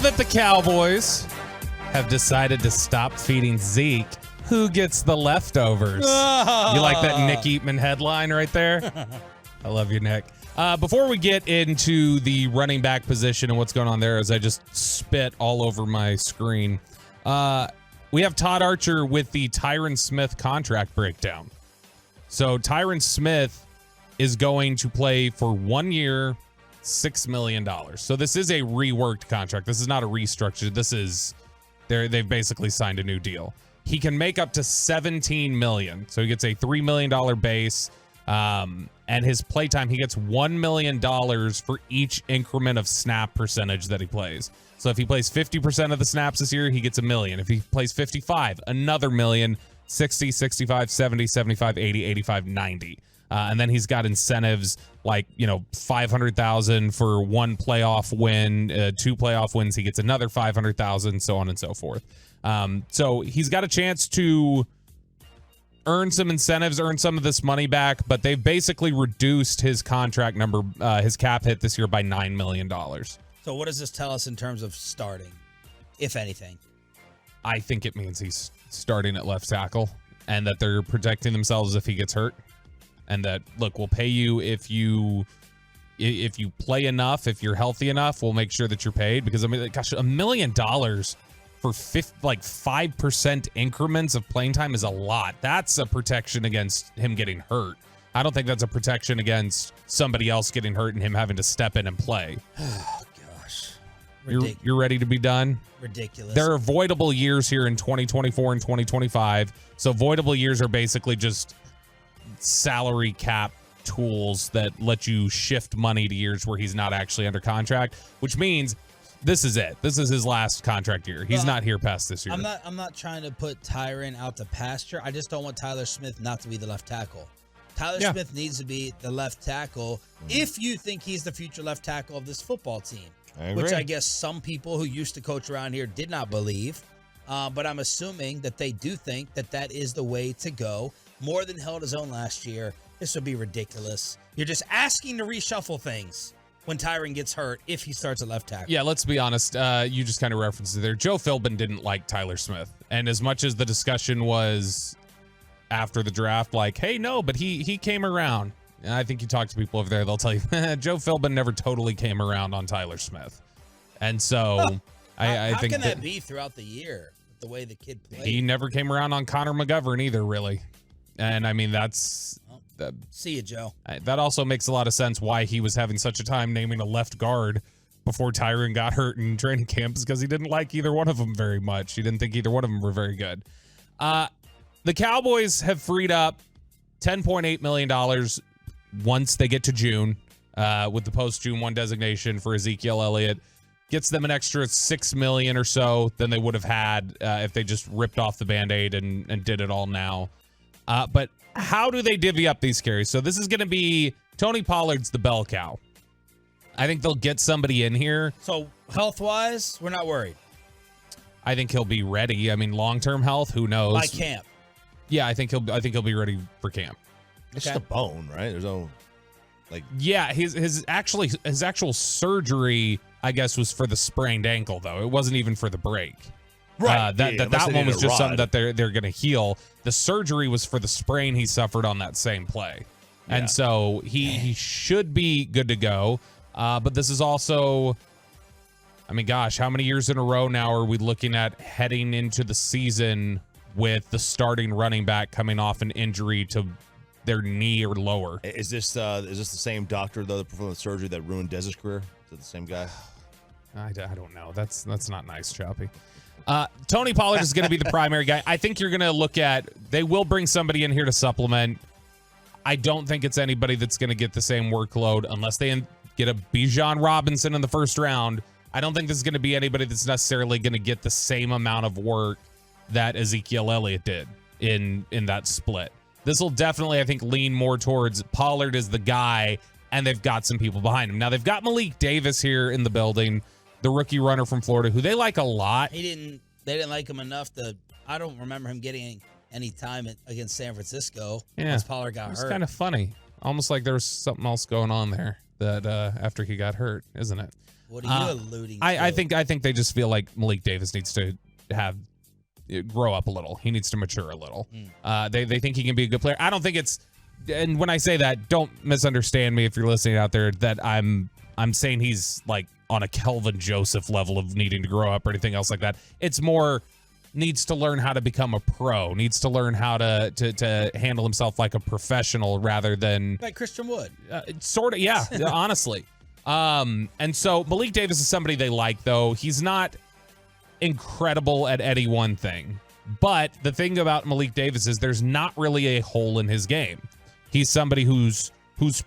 that the Cowboys have decided to stop feeding Zeke, who gets the leftovers? You like that Nick Eatman headline right there? I love you, Nick. Before we get into the running back position and what's going on there, as I just spit all over my screen, we have Todd Archer with the Tyron Smith contract breakdown. So Tyron Smith is going to play for 1 year, $6 million. So this is a reworked contract. This is not a restructured. This is, they've basically signed a new deal. He can make up to $17 million. So he gets a $3 million base. And his playtime, he gets $1 million for each increment of snap percentage that he plays. So if he plays 50% of the snaps this year, he gets $1 million. If he plays 55, another $1 million, 60, 65, 70, 75, 80, 85, 90. And then he's got incentives like, $500,000 for one playoff win, 2 playoff wins. He gets another $500,000, so on and so forth. So he's got a chance to earn some incentives, earn some of this money back, but they've basically reduced his contract number, his cap hit this year by $9 million. So what does this tell us in terms of starting, if anything? I think it means he's starting at left tackle and that they're protecting themselves if he gets hurt. And that, look, we'll pay you if you play enough, if you're healthy enough, we'll make sure that you're paid. Because, I mean, gosh, $1 million for 5% increments of playing time is a lot. That's a protection against him getting hurt. I don't think that's a protection against somebody else getting hurt and him having to step in and play. Oh, gosh. You're ready to be done? Ridiculous. There are voidable years here in 2024 and 2025. So voidable years are basically just salary cap tools that let you shift money to years where he's not actually under contract, which means this is it. This is his last contract year. He's not here past this year. I'm not trying to put Tyron out to pasture. I just don't want Tyler Smith not to be the left tackle. Tyler Smith needs to be the left tackle if you think he's the future left tackle of this football team, which I guess some people who used to coach around here did not believe. But I'm assuming that they do think that that is the way to go. More than held his own last year. This would be ridiculous. You're just asking to reshuffle things when Tyron gets hurt if he starts at left tackle. Yeah, let's be honest. You just kind of referenced it there. Joe Philbin didn't like Tyler Smith. And as much as the discussion was after the draft, like, hey, no, but he came around. And I think you talk to people over there, they'll tell you, Joe Philbin never totally came around on Tyler Smith. And so I think how can that be throughout the year, the way the kid played? He never came around on Connor McGovern either, really. And I mean, that's... see you, Joe. That also makes a lot of sense why he was having such a time naming a left guard before Tyron got hurt in training camp, is because he didn't like either one of them very much. He didn't think either one of them were very good. The Cowboys have freed up $10.8 million once they get to June with the post-June 1 designation for Ezekiel Elliott. Gets them an extra $6 million or so than they would have had if they just ripped off the Band-Aid and did it all now. But how do they divvy up these carries? So this is going to be Tony Pollard's the bell cow. I think they'll get somebody in here. So health-wise, we're not worried. I think he'll be ready. I mean, long-term health, who knows? By camp. Yeah, I think he'll be ready for camp. It's just a bone, right? There's no Yeah, his actual surgery, I guess, was for the sprained ankle though. It wasn't even for the break. Right. That one was just something that they're going to heal. The surgery was for the sprain he suffered on that same play. Yeah. And so he should be good to go. But this is also, I mean, gosh, how many years in a row now are we looking at heading into the season with the starting running back coming off an injury to their knee or lower? Is this the same doctor though that performed the surgery that ruined Dez's career? Is it the same guy? I don't know. That's not nice, Choppy. Tony Pollard is going to be the primary guy. I think you're going to look at, they will bring somebody in here to supplement. I don't think it's anybody that's going to get the same workload unless they get a Bijan Robinson in the first round. I don't think this is going to be anybody that's necessarily going to get the same amount of work that Ezekiel Elliott did in that split. This will definitely, I think, lean more towards Pollard is the guy, and they've got some people behind him. Now, they've got Malik Davis here in the building, the rookie runner from Florida, who they like a lot. They didn't like him enough to, I don't remember him getting any time against San Francisco once Pollard got hurt. It's kind of funny. Almost like there was something else going on there. that after he got hurt, isn't it? What are you alluding to? I think they just feel like Malik Davis needs to grow up a little. He needs to mature a little. They think he can be a good player. I don't think it's, and when I say that, don't misunderstand me if you're listening out there, that I'm saying he's like on a Kelvin Joseph level of needing to grow up or anything else like that. It's more needs to learn how to become a pro, needs to learn how to handle himself like a professional rather than like Christian Wood. Sort of, yeah, honestly. And so Malik Davis is somebody they like, though. He's not incredible at any one thing. But the thing about Malik Davis is there's not really a hole in his game. He's somebody who's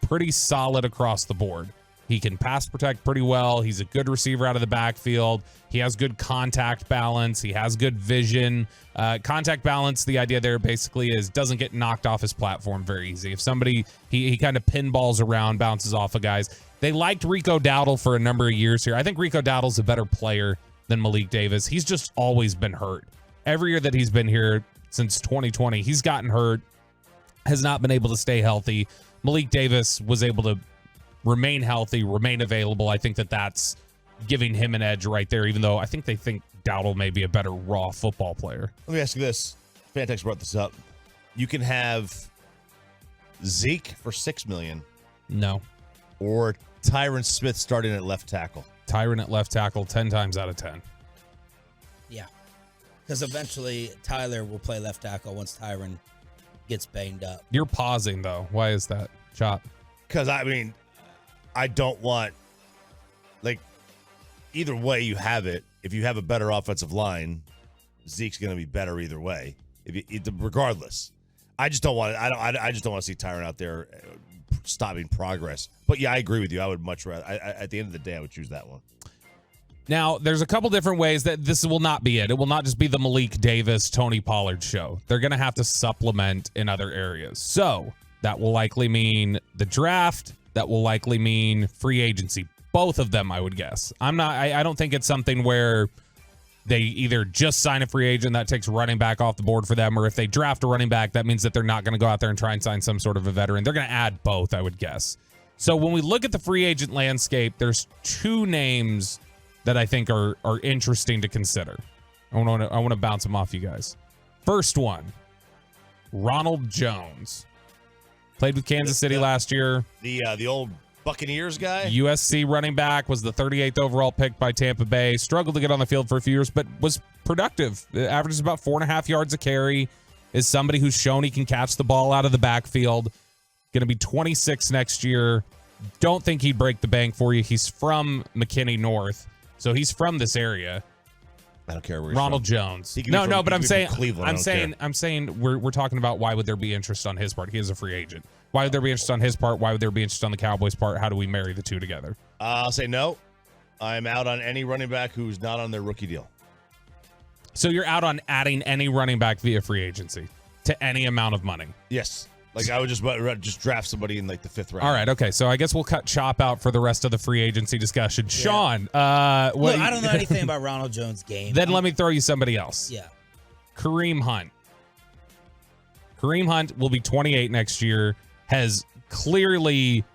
pretty solid across the board. He can pass protect pretty well. He's a good receiver out of the backfield. He has good contact balance. He has good vision. Contact balance, the idea there basically is doesn't get knocked off his platform very easy. If somebody, he kind of pinballs around, bounces off of guys. They liked Rico Dowdle for a number of years here. I think Rico Dowdle's a better player than Malik Davis. He's just always been hurt. Every year that he's been here since 2020, he's gotten hurt, has not been able to stay healthy. Malik Davis was able to remain healthy, remain available. I think that's giving him an edge right there, even though I think they think Dowdle may be a better raw football player. Let me ask you this. Fantex brought this up. You can have Zeke for $6 million. No. Or Tyron Smith starting at left tackle. Tyron at left tackle 10 times out of 10. Yeah. Because eventually Tyler will play left tackle once Tyron gets banged up. You're pausing, though. Why is that, Chop? Because, I mean, I don't want, like, either way you have it, if you have a better offensive line, Zeke's going to be better either way, regardless. I just don't want I just don't want to see Tyron out there stopping progress. But yeah, I agree with you. I would much rather. At the end of the day, I would choose that one. Now, there's a couple different ways that this will not be it. It will not just be the Malik Davis, Tony Pollard show. They're going to have to supplement in other areas. So that will likely mean the draft. That will likely mean free agency. Both of them, I would guess. I don't think it's something where they either just sign a free agent that takes running back off the board for them, or if they draft a running back, that means that they're not going to go out there and try and sign some sort of a veteran. They're going to add both, I would guess. So when we look at the free agent landscape, there's two names that I think are interesting to consider. I want to bounce them off you guys. First one, Ronald Jones. Played with Kansas City last year. The old Buccaneers guy? USC running back, was the 38th overall pick by Tampa Bay. Struggled to get on the field for a few years, but was productive. Averages about 4.5 yards a carry. Is somebody who's shown he can catch the ball out of the backfield. Going to be 26 next year. Don't think he'd break the bank for you. He's from McKinney North, so he's from this area. I don't care where he's Ronald from. Jones. No, but I'm saying, Cleveland. I'm saying we're talking about why would there be interest on his part? He is a free agent. Why would there be interest on his part? Why would there be interest on the Cowboys' part? How do we marry the two together? I'll say no. I'm out on any running back who's not on their rookie deal. So you're out on adding any running back via free agency to any amount of money? Yes. Like I would just draft somebody in like the 5th round. All right, okay. So I guess we'll cut Chop out for the rest of the free agency discussion. Yeah. Sean, Look, I don't know anything about Ronald Jones' game. Then let me throw you somebody else. Yeah. Kareem Hunt. Kareem Hunt will be 28 next year. Has clearly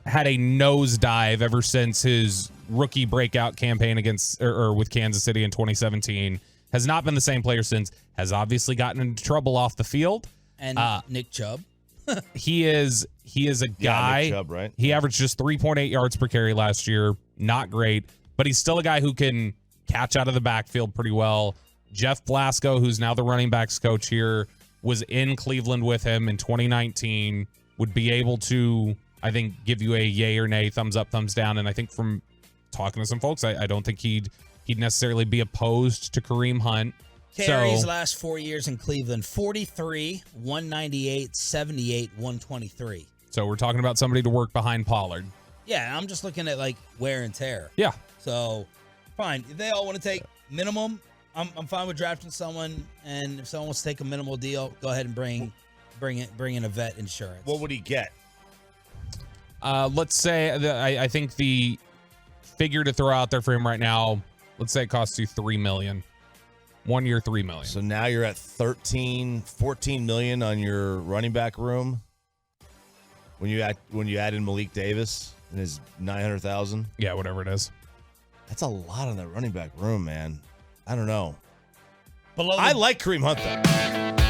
had a nosedive ever since his rookie breakout campaign against or with Kansas City in 2017. Has not been the same player since. Has obviously gotten into trouble off the field. And Nick Chubb. He is a guy. Nick Chubb, right? He averaged just 3.8 yards per carry last year. Not great, but he's still a guy who can catch out of the backfield pretty well. Jeff Blasco, who's now the running backs coach here, was in Cleveland with him in 2019. Would be able to, I think, give you a yay or nay, thumbs up, thumbs down. And I think from talking to some folks, I don't think he'd necessarily be opposed to Kareem Hunt. Carries last 4 years in Cleveland, 43, 198, 78, 123. So we're talking about somebody to work behind Pollard. Yeah, I'm just looking at like wear and tear. Yeah. So fine. If they all want to take minimum, I'm fine with drafting someone. And if someone wants to take a minimal deal, go ahead and bring in a vet insurance. What would he get? Let's say I think the figure to throw out there for him right now, let's say it costs you $3 million. 1 year, $3 million. So now you're at 14 million on your running back room. When you add in Malik Davis. in his 900,000. Yeah, whatever it is. That's a lot on that running back room, man. I don't know. Below I like Kareem Hunt though.